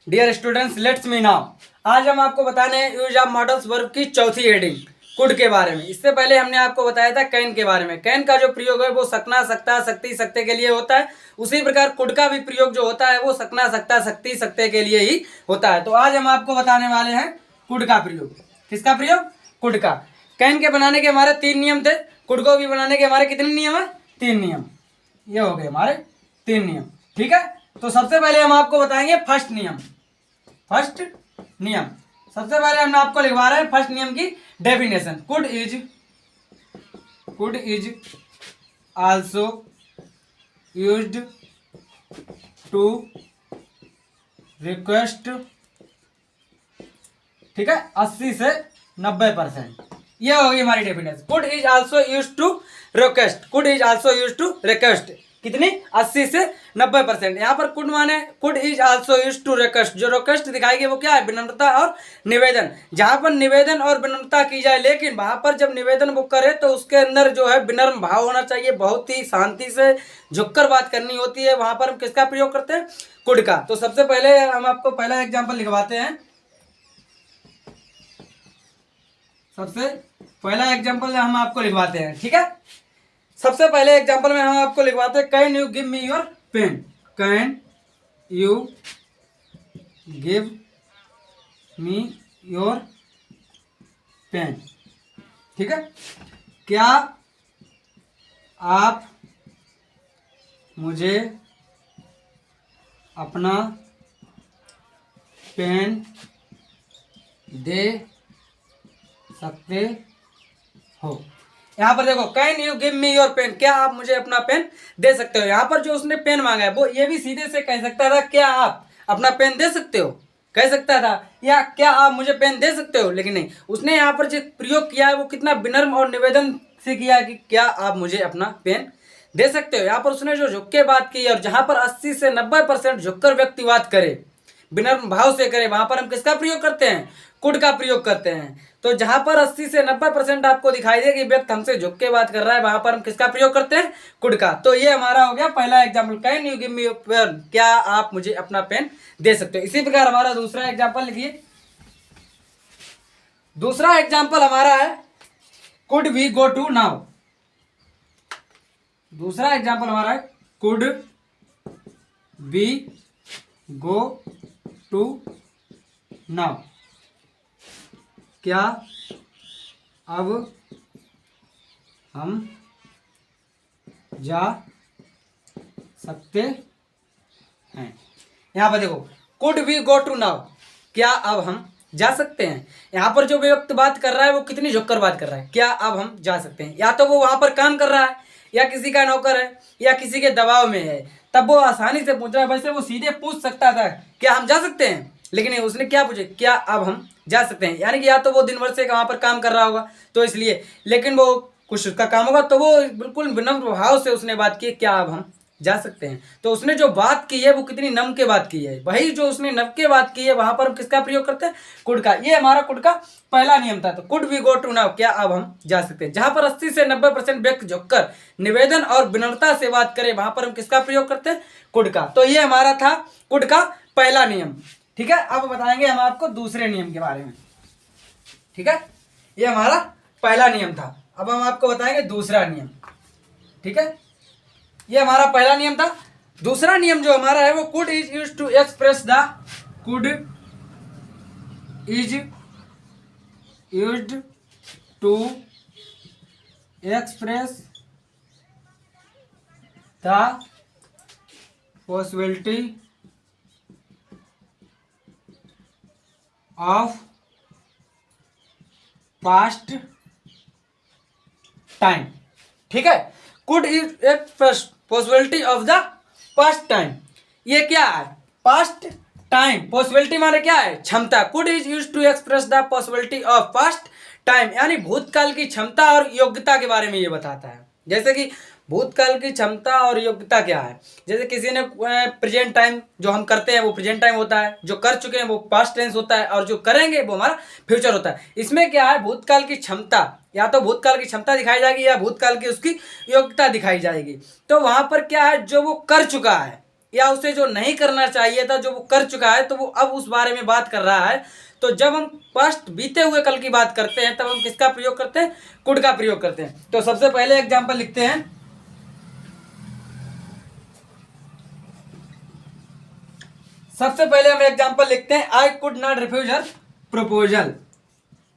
Dear students, let's me now. आज हम आपको बताने हैं यूज ऑफ मॉडल्स वर्ब की चौथी हेडिंग कुड के बारे में। इससे पहले हमने आपको बताया था कैन के बारे में। कैन का जो प्रयोग है वो सकना, सकता, सकती, सकते के लिए होता है। उसी प्रकार कुड का भी प्रयोग जो होता है वो सकना, सकता, सकती, सकते के लिए ही होता है। तो आज हम आपको बताने वाले हैं कुड का प्रयोग। किसका प्रयोग? कुड का। कैन के बनाने के हमारे 3 नियम थे। कुड को भी बनाने के हमारे कितने नियम है? 3 नियम। ये हो गए हमारे 3 नियम। ठीक है, तो सबसे पहले हम आपको बताएंगे फर्स्ट नियम। फर्स्ट नियम सबसे पहले हम आपको लिखवा रहे हैं फर्स्ट नियम की definition. Could is also used to request, ठीक है, 80 से 90%। ये होगी हमारी definition. Could is also used to request. Could is also used to request कितनी? 80 से 90%। यहाँ पर कुड माने could is also used to request. जो रिक्वेस्ट दिखाएगी वो क्या है? विनम्रता और निवेदन। जहाँ पर निवेदन और विनम्रता की जाए, लेकिन वहाँ पर जब निवेदन वो करे तो उसके अंदर जो है विनम्र भाव होना चाहिए। बहुत ही शांति से झुककर बात करनी होती है। वहाँ पर हम किसका प्रयोग करते हैं? कुड का। तो सबसे पहले हम आपको पहला एग्जाम्पल लिखवाते हैं। सबसे पहला एग्जाम्पल हम आपको लिखवाते हैं, ठीक है। सबसे पहले एग्जाम्पल में हम आपको लिखवाते हैं can you give me your pen. Can you give me your pen, ठीक है। क्या आप मुझे अपना पेन दे सकते हो? यहाँ पर देखो, can you give me your pen, क्या आप मुझे अपना पेन दे सकते हो। यहाँ पर जो उसने पेन मांगा है वो ये भी सीधे से कह सकता था क्या आप अपना पेन दे सकते हो, कह सकता था, या क्या आप मुझे पेन दे सकते हो, लेकिन नहीं, उसने यहाँ पर जो प्रयोग किया है वो कितना विनम्र और निवेदन से किया है कि क्या आप मुझे अपना पेन दे सकते हो। यहाँ पर उसने जो झुक के बात की, और जहाँ पर 80 से 90% झुककर व्यक्ति बात करे, विनम्र भाव से करे, वहां पर हम किसका प्रयोग करते हैं? कुड का प्रयोग करते हैं। तो जहां पर 80 से 90% आपको दिखाई दे कि व्यक्ति हमसे झुक के बात कर रहा है, वहां पर हम किसका प्रयोग करते हैं? कुड का। तो ये हमारा हो गया पहला example, can you give me your pen, क्या आप मुझे अपना पेन दे सकते हो। इसी प्रकार हमारा दूसरा एग्जाम्पल लिखिए। दूसरा एग्जाम्पल हमारा है could we go to now. दूसरा एग्जाम्पल हमारा है could we go to now, क्या अब हम जा सकते हैं। यहाँ पर देखो, could we go to now, क्या अब हम जा सकते हैं। यहाँ पर जो व्यक्ति बात कर रहा है वो कितनी झुककर बात कर रहा है, क्या अब हम जा सकते हैं। या तो वो वहां पर काम कर रहा है, या किसी का नौकर है, या किसी के दबाव में है, तब वो आसानी से पूछ रहा है। वैसे वो सीधे पूछ सकता था क्या हम जा सकते हैं, लेकिन उसने क्या पूछे? क्या अब हम जा सकते हैं। यानी कि या तो वो दिन भर से वहां पर काम कर रहा होगा तो इसलिए, लेकिन वो कुछ उसका काम होगा तो वो बिल्कुल विनम्र भाव से उसने बात की, क्या अब हम जा सकते हैं। तो उसने जो बात की है वो कितनी नम के बात की है। वही जो उसने नम के बात की है वहां पर हम किसका प्रयोग करते हैं? कुड का। ये हमारा कुड का पहला नियम था। तो could we go to now, क्या अब हम जा सकते हैं। जहां पर 80 से 90% व्यक्ति झुककर निवेदन और विनम्रता से बात करे, वहां पर हम किसका प्रयोग करते हैं? कुड का। तो ये हमारा था कुड का पहला नियम, ठीक है। अब बताएंगे हम आपको दूसरे नियम के बारे में, ठीक है। ये हमारा पहला नियम था। अब हम आपको बताएंगे दूसरा नियम, ठीक है। ये हमारा पहला नियम था। दूसरा नियम जो हमारा है वो could is used to express the, could is used to express the possibility of past time, ठीक है। Could is express possibility of the past time. ये क्या है? Past time. पॉसिबिलिटी माने क्या है? क्षमता। Could is used to express the possibility of past time, यानी भूतकाल की क्षमता और योग्यता के बारे में ये बताता है। जैसे कि भूतकाल की क्षमता और योग्यता क्या है। जैसे किसी ने प्रेजेंट टाइम जो हम करते हैं वो प्रेजेंट टाइम होता है, जो कर चुके हैं वो पास्ट टेंस होता है, और जो करेंगे वो हमारा फ्यूचर होता है। इसमें क्या है, भूतकाल की क्षमता, या तो भूतकाल की क्षमता दिखाई जाएगी या भूतकाल की उसकी योग्यता दिखाई जाएगी। तो वहां पर क्या है, जो वो कर चुका है या उसे जो नहीं करना चाहिए था जो वो कर चुका है, तो वो अब उस बारे में बात कर रहा है। तो जब हम पास्ट बीते हुए कल की बात करते हैं तब हम किसका प्रयोग करते हैं? कुड का प्रयोग करते हैं। तो सबसे पहले एग्जाम्पल लिखते हैं। सबसे पहले हम एग्जाम्पल लिखते हैं, I could not refuse her proposal.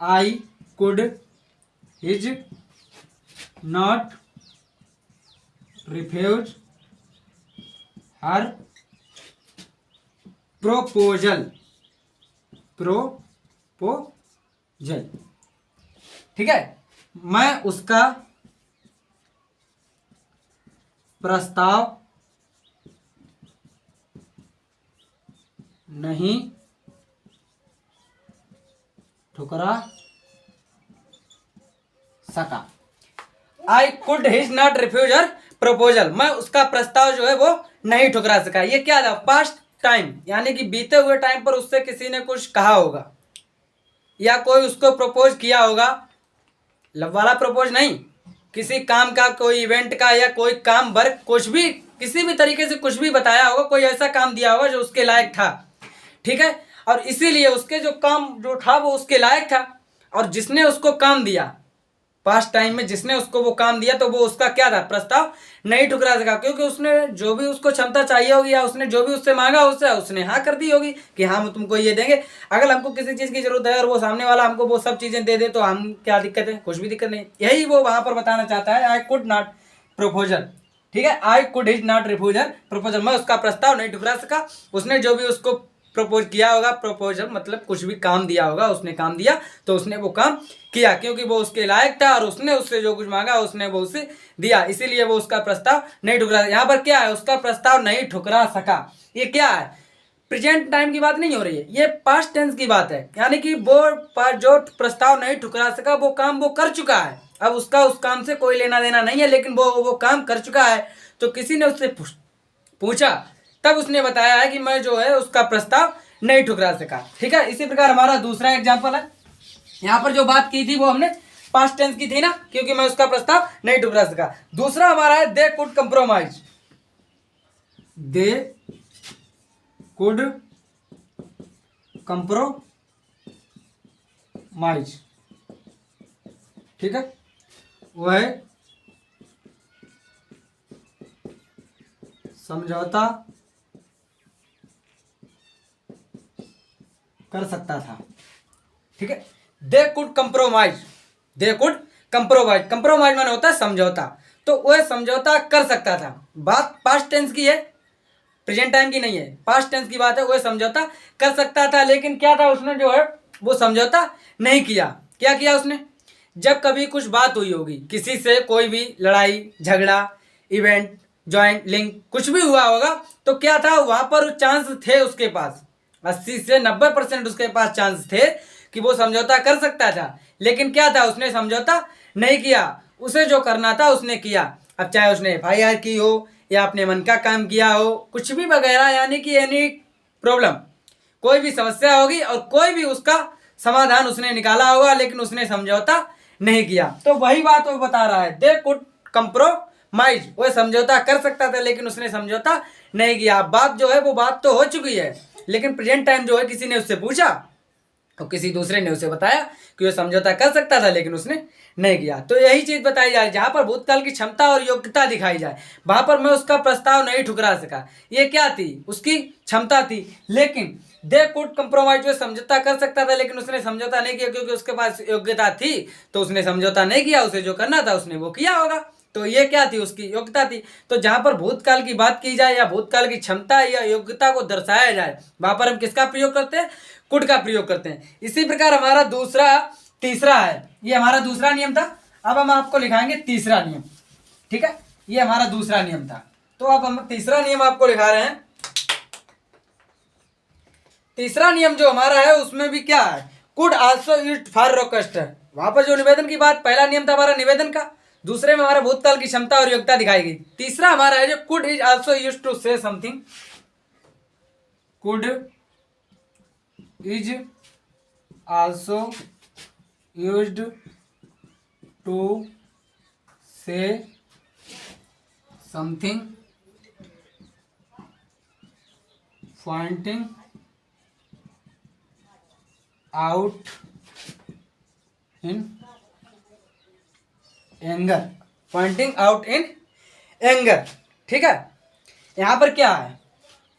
I could his not refuse her proposal. Proposal, ठीक है। मैं उसका प्रस्ताव नहीं ठुकरा सका। I could his not refuse her proposal, मैं उसका प्रस्ताव जो है वो नहीं ठुकरा सका। ये क्या था? पास्ट टाइम, यानी कि बीते हुए टाइम पर उससे किसी ने कुछ कहा होगा या कोई उसको प्रपोज किया होगा। लव वाला प्रपोज नहीं, किसी काम का, कोई इवेंट का, या कोई काम वर्क, कुछ भी, किसी भी तरीके से कुछ भी बताया होगा, कोई ऐसा काम दिया होगा जो उसके लायक था, ठीक है। और इसीलिए उसके जो काम जो था वो उसके लायक था, और जिसने उसको काम दिया पास्ट टाइम में, जिसने उसको वो काम दिया, तो वो उसका क्या था? प्रस्ताव नहीं ठुकरा सका, क्योंकि उसने जो भी उसको क्षमता चाहिए होगी या उसने जो भी उससे मांगा उसने हाँ कर दी होगी कि हाँ हम तुमको ये देंगे। अगर हमको किसी चीज़ की जरूरत है और वो सामने वाला हमको वो सब चीज़ें दे दे तो हम क्या दिक्कत है? कुछ भी दिक्कत नहीं। यही वो वहां पर बताना चाहता है, आई कुड नॉट प्रपोजल, ठीक है। आई could his not refusal proposal, मैं उसका प्रस्ताव नहीं ठुकरा सका। उसने जो भी उसको प्रपोज किया होगा, प्रपोजल मतलब कुछ भी काम दिया होगा, उसने काम दिया तो उसने वो काम किया, क्योंकि वो उसके लायक था और उसने उससे जो कुछ मांगा उसने वो उसे दिया, इसीलिए वो उसका प्रस्ताव नहीं ठुकरा। यहाँ पर क्या है? उसका प्रस्ताव नहीं ठुकरा सका। ये क्या है? प्रेजेंट टाइम की बात नहीं हो रही है, ये पास्ट टेंस की बात है, यानी कि वो जो प्रस्ताव नहीं ठुकरा सका वो काम वो कर चुका है। अब उसका उस काम से कोई लेना देना नहीं है, लेकिन वो काम कर चुका है। तो किसी ने उससे पूछा, तब उसने बताया है कि मैं जो है उसका प्रस्ताव नहीं ठुकरा सका, ठीक है। इसी प्रकार हमारा दूसरा एग्जाम्पल है। यहाँ पर जो बात की थी वो हमने पास्ट टेंस की थी ना, क्योंकि मैं उसका प्रस्ताव नहीं ठुकरा सका। दूसरा हमारा है, they could compromise. They could compromise, ठीक है। वह समझौता कर सकता था, ठीक है। They could compromise, they could compromise, compromise माने होता है समझौता, तो वह समझौता कर सकता था। बात पास्ट टेंस की है, प्रेजेंट टाइम की नहीं है, पास्ट टेंस की बात है। वह समझौता कर सकता था, लेकिन क्या था? उसने जो है वो समझौता नहीं किया। क्या किया उसने? जब कभी कुछ बात हुई होगी किसी से, कोई भी लड़ाई झगड़ा, इवेंट, ज्वाइंट लिंक, कुछ भी हुआ होगा, तो क्या था? वहां पर चांस थे उसके पास, 80 से 90% उसके पास चांस थे कि वो समझौता कर सकता था, लेकिन क्या था? उसने समझौता नहीं किया। उसे जो करना था उसने किया। अब चाहे उसने FIR की हो या अपने मन का काम किया हो, कुछ भी वगैरह, यानी कि एनी प्रॉब्लम, कोई भी समस्या होगी और कोई भी उसका समाधान उसने निकाला होगा, लेकिन उसने समझौता नहीं किया। तो वही बात वो बता रहा है, दे कुड कंप्रोमाइज, वो समझौता कर सकता था लेकिन उसने समझौता नहीं किया। बात जो है वो बात तो हो चुकी है, लेकिन प्रेजेंट टाइम जो है किसी ने उससे पूछा और किसी दूसरे ने उसे बताया कि वो समझौता कर सकता था लेकिन उसने नहीं किया। तो यही चीज बताई जाए, जहां पर भूतकाल की क्षमता और योग्यता दिखाई जाए, वहां पर मैं उसका प्रस्ताव नहीं ठुकरा सका। ये क्या थी? उसकी क्षमता थी। लेकिन दे कुड कंप्रोमाइज, वो समझौता कर सकता था लेकिन उसने समझौता नहीं किया, क्योंकि उसके पास योग्यता थी तो उसने समझौता नहीं किया। उसे जो करना था उसने वो किया होगा। तो ये क्या थी? उसकी योग्यता थी। तो जहां पर भूतकाल की बात की जाए या भूतकाल की क्षमता या योग्यता को दर्शाया जाए, वहां पर हम किसका प्रयोग करते हैं? कुड का प्रयोग करते हैं। इसी प्रकार हमारा तीसरा है, ये हमारा दूसरा नियम था। अब हम आपको लिखाएंगे तीसरा नियम, ठीक है। ये हमारा दूसरा नियम था, तो अब हम तीसरा नियम आपको लिखा रहे हैं। तीसरा नियम जो हमारा है उसमें भी क्या है? Could also used for request. वहां पर जो निवेदन की बात, पहला नियम था हमारा निवेदन का, दूसरे में हमारा भूतकाल की क्षमता और योग्यता दिखाई गई। तीसरा हमारा है जो could is also used to say something. Could is also used to say something pointing out in anger, pointing out in anger, ठीक है। यहां पर क्या है,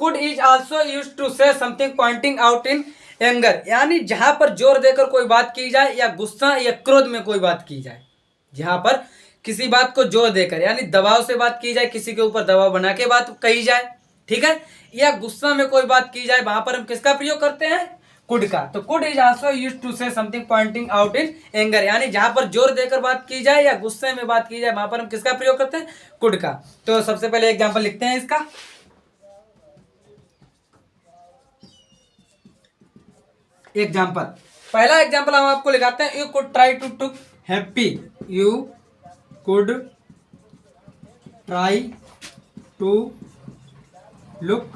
could is also use to say something pointing out in anger, यानी जहां पर जोर देकर कोई बात की जाए या गुस्सा या क्रोध में कोई बात की जाए, जहां पर किसी बात को जोर देकर यानी दबाव से बात की जाए, किसी के ऊपर दबाव बना के बात कही जाए, ठीक है, या गुस्सा में कोई बात की जाए, वहां पर हम किसका प्रयोग करते हैं, कुड का। तो could is also used to say something pointing out in anger, यानी जहां पर जोर देकर बात की जाए या गुस्से में बात की जाए, वहां पर हम किसका प्रयोग करते हैं, कुड का। तो सबसे पहले एग्जांपल लिखते हैं इसका। एग्जांपल, पहला एग्जांपल हम आपको लिखाते हैं, you could try to took happy, you could try to look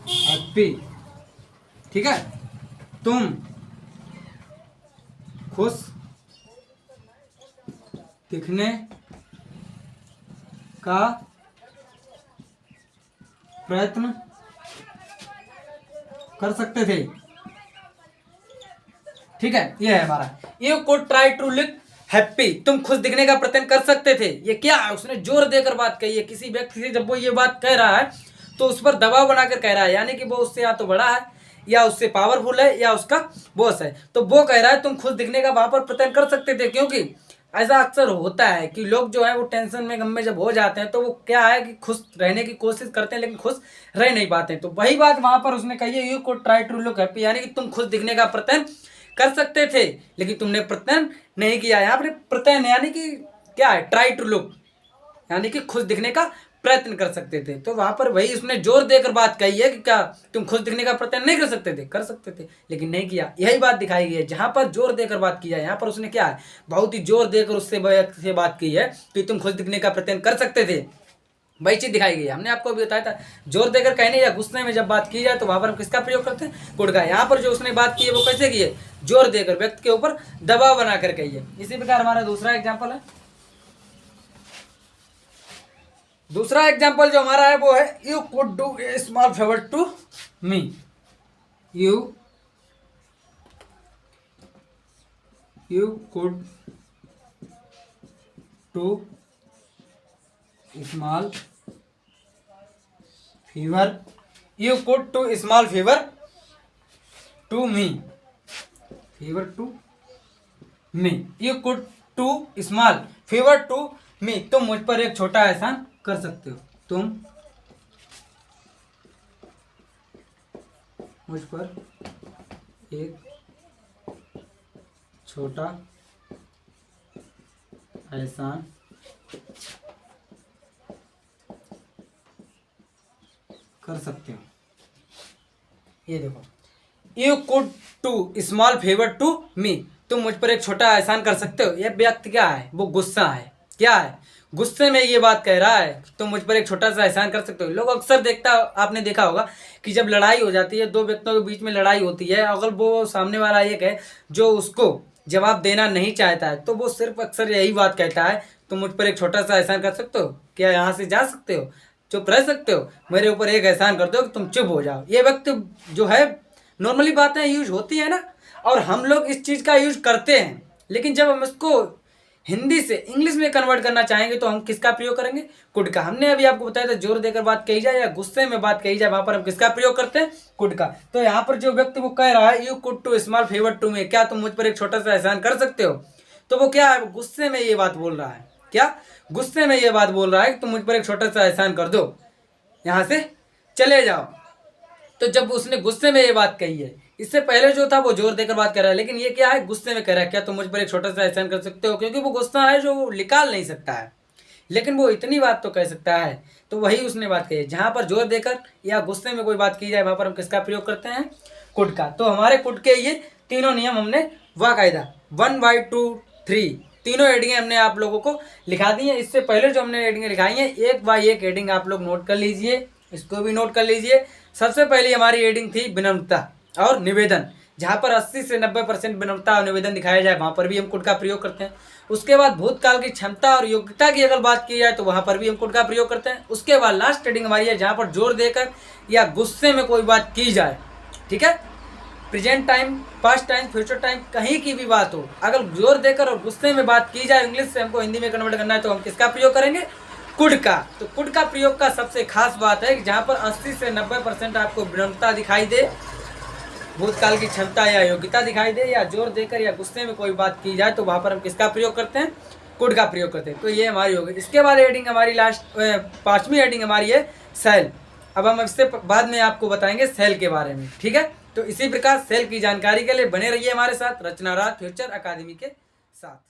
happy, ठीक है, तुम खुश दिखने का प्रयत्न कर सकते थे, ठीक है, ये है हमारा, you could try to look happy, तुम खुश दिखने का प्रयत्न कर सकते थे। ये क्या है, उसने जोर देकर बात कही है, किसी व्यक्ति से जब वो ये बात कह रहा है तो उस पर दबाव बनाकर कह रहा है, यानी कि वो उससे या तो बड़ा है या उससे पावरफुल है या उसका बॉस है, तो वो कह रहा है तुम खुश दिखने का वहां पर प्रयत्न कर सकते थे। क्योंकि ऐसा अक्सर होता है कि लोग जो है वो टेंशन में गम में जब हो जाते हैं तो वो क्या है कि खुश रहने की कोशिश करते हैं लेकिन खुश रह नहीं पाते, तो वही बात वहां पर उसने कही है, you could try to look happy, यानी कि तुम खुश दिखने का प्रयत्न कर सकते थे लेकिन तुमने प्रयत्न नहीं किया। यहाँ पर प्रयत्न यानी कि क्या है, ट्राई टू लुक, यानी कि खुश दिखने का प्रयत्न कर सकते थे, तो वहां पर वही उसने जोर देकर बात कही है कि क्या तुम खुश दिखने का प्रयत्न नहीं कर सकते थे, कर सकते थे लेकिन नहीं किया। यही बात दिखाई गई है, जहां पर जोर देकर बात की है, यहाँ पर उसने क्या है, बहुत ही जोर देकर उससे बात की है कि तुम खुश दिखने का प्रयत्न कर सकते थे, वही चीज दिखाई गई है। हमने आपको भी बताया था, जोर देकर कहने या गुस्से में जब बात की जाए तो वहां पर हम किसका प्रयोग करते हैं, कुड का। यहाँ पर जो उसने बात की है वो कैसे की है, जोर देकर, व्यक्ति के ऊपर दबाव बनाकर कही है। इसी प्रकार हमारा दूसरा एग्जाम्पल है, दूसरा एग्जाम्पल जो हमारा है वो है, you could do a small favour to me, you could to small favour, you could to small favour to me, favour to me, you could to small favour to me, तुम मुझ पर एक छोटा एहसान कर सकते हो, तुम मुझ पर एक छोटा एहसान कर सकते हो। ये देखो, you could to small favour to me, तुम मुझ पर एक छोटा एहसान कर सकते हो। यह व्यक्ति क्या है, वो गुस्सा है, क्या है, गुस्से में ये बात कह रहा है तुम मुझ पर एक छोटा सा एहसान कर सकते हो। लोग अक्सर आपने देखा होगा कि जब लड़ाई हो जाती है, दो व्यक्तियों के बीच में लड़ाई होती है, अगर वो सामने वाला एक है जो उसको जवाब देना नहीं चाहता है तो वो सिर्फ अक्सर यही बात कहता है, तुम मुझ पर एक छोटा सा एहसान कर सकते हो, क्या यहाँ से जा सकते हो, चुप रह सकते हो, मेरे ऊपर एक एहसान कर दो कि तुम चुप हो जाओ। ये व्यक्ति जो है, नॉर्मली बातें यूज होती है ना, और हम लोग इस चीज़ का यूज करते हैं, लेकिन जब हम इसको हिंदी से इंग्लिश में कन्वर्ट करना चाहेंगे तो हम किसका प्रयोग करेंगे, कुड का। हमने अभी आपको बताया था, जोर देकर बात कही जाए या गुस्से में बात कही जाए, वहां पर हम किसका प्रयोग करते हैं, कुड का। तो यहाँ पर जो व्यक्ति वो कह रहा है, you could to small favour to me, क्या तुम मुझ पर एक छोटा सा एहसान कर सकते हो, तो वो क्या है, गुस्से में ये बात बोल रहा है, क्या गुस्से में ये बात बोल रहा है कि तुम मुझ पर एक छोटा सा एहसान कर दो, यहाँ से चले जाओ। तो जब उसने गुस्से में ये बात कही है, इससे पहले जो था वो जोर देकर बात कर रहा है, लेकिन ये क्या है, गुस्से में कह रहा है, क्या तुम मुझ पर एक छोटा सा एहसान कर सकते हो, क्योंकि वो गुस्सा है जो वो निकाल नहीं सकता है, लेकिन वो इतनी बात तो कह सकता है, तो वही उसने बात कही है। जहां पर जोर देकर या गुस्से में कोई बात की जाए वहां पर हम किसका प्रयोग करते हैं, कुड का। तो हमारे कुड के ये तीनों नियम हमने बाकायदा 1 by 2 3 तीनों हेडिंगें हमने आप लोगों को लिखा दी है। इससे पहले जो हमने हेडिंगें लिखाई हैं, एक बाय एक हेडिंग आप लोग नोट कर लीजिए, इसको भी नोट कर लीजिए। सबसे पहली हमारी हेडिंग थी विनम्रता और निवेदन, जहाँ पर 80 से 90% विनम्रता और निवेदन दिखाया जाए वहाँ पर भी हम कुड का प्रयोग करते हैं। उसके बाद भूतकाल की क्षमता और योग्यता की अगर बात की जाए तो वहाँ पर भी हम कुड का प्रयोग करते हैं। उसके बाद लास्ट हेडिंग हमारी है जहाँ पर जोर देकर या गुस्से में कोई बात की जाए, ठीक है। Present time, past time, future time, कहीं की भी बात हो, अगर जोर देकर और गुस्से में बात की जाए, इंग्लिश से हमको हिंदी में कन्वर्ट करना है तो हम किसका प्रयोग करेंगे? कुड का। तो कुड का प्रयोग का सबसे खास बात है कि जहाँ पर 80 से 90% आपको विनम्रता दिखाई दे, भूतकाल की क्षमता या योग्यता दिखाई दे, या जोर देकर या गुस्से में कोई बात की जाए तो वहाँ पर हम किसका प्रयोग करते हैं? कुड का प्रयोग करते हैं। तो ये हमारी होगी। इसके बाद हेडिंग हमारी लास्ट 5वीं हेडिंग हमारी है सेल। अब हम इससे बाद में आपको बताएंगे सेल के बारे में, ठीक है। तो इसी प्रकार सेल की जानकारी के लिए बने रहिए हमारे साथ रचना राज फ्यूचर अकादमी के साथ।